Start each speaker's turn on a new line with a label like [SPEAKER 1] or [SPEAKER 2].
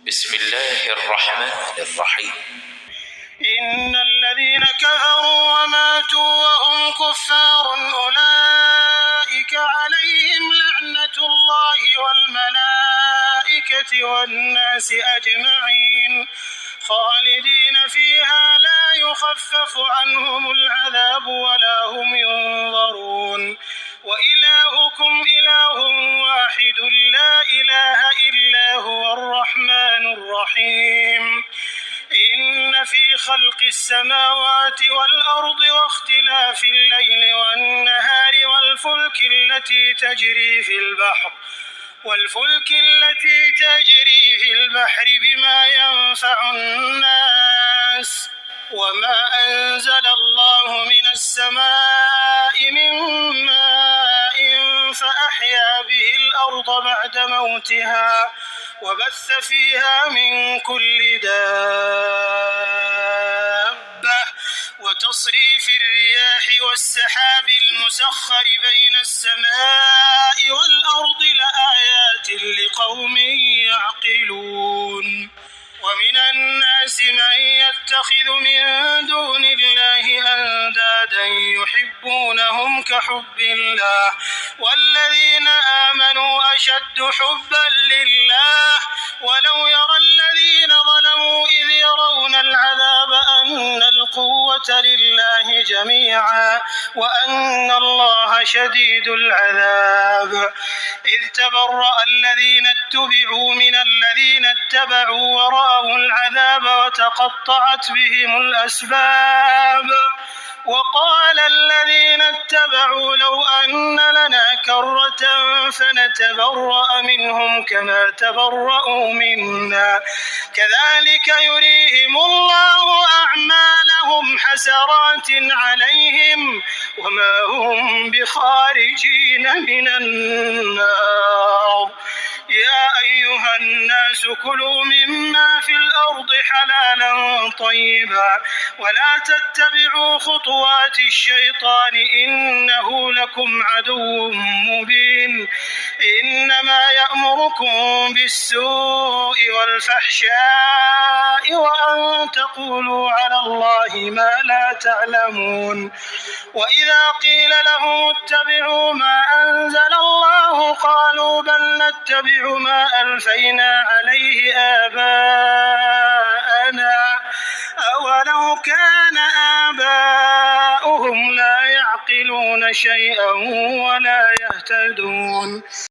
[SPEAKER 1] بسم الله الرحمن الرحيم.
[SPEAKER 2] إن الذين كفروا وماتوا وهم كفار أولئك عليهم لعنة الله والملائكة والناس أجمعين خالدين فيها لا يخفف عنهم العذاب ولا هم ينظرون وإلهكم إله واحد لا إله إلا هو الرحمن الرحيم. إن في خلق السماوات والأرض واختلاف الليل والنهار والفلك التي تجري في البحر بما ينفع الناس وما أنزل الله من السماء من ماء فأحيا به الأرض بعد موتها وبث فيها من كل دابة وتصريف الرياح والسحاب المسخر بين السماء والأرض لآيات لقوم يعقلون. ومن الناس من يتخذ من دون الله أندادا يحبونهم كحب الله والذين آمنوا أشد حبا لله ولو يرى الذين ظلموا إذ يرون العذاب أن القوة لله جميعا وأن الله شديد العذاب. إذ تبرأ الذين اتبعوا من الذين اتبعوا ورأوا العذاب وتقطعت بهم الأسباب وقال الذين اتبعوا لو أن لنا كرة فنتبرأ منهم كما تبرأوا منا كذلك يريهم الله أعمالهم حسرات عليهم وما هم بخارجين من النار. يا أيها الناس كلوا مما في الأرض حلالا طيبا ولا تتبعوا خطوات الشيطان إنه لكم عدو مبين. إنما يأمركم بالسوء والفحشاء وأن تقولوا على الله ما لا تعلمون. وإذا قيل لهم اتبعوا ما أنزل الله قالوا بل نتبع ما ألفينا عليه آباءنا أولو كان آباؤهم لا يعقلون شيئا ولا يهتدون.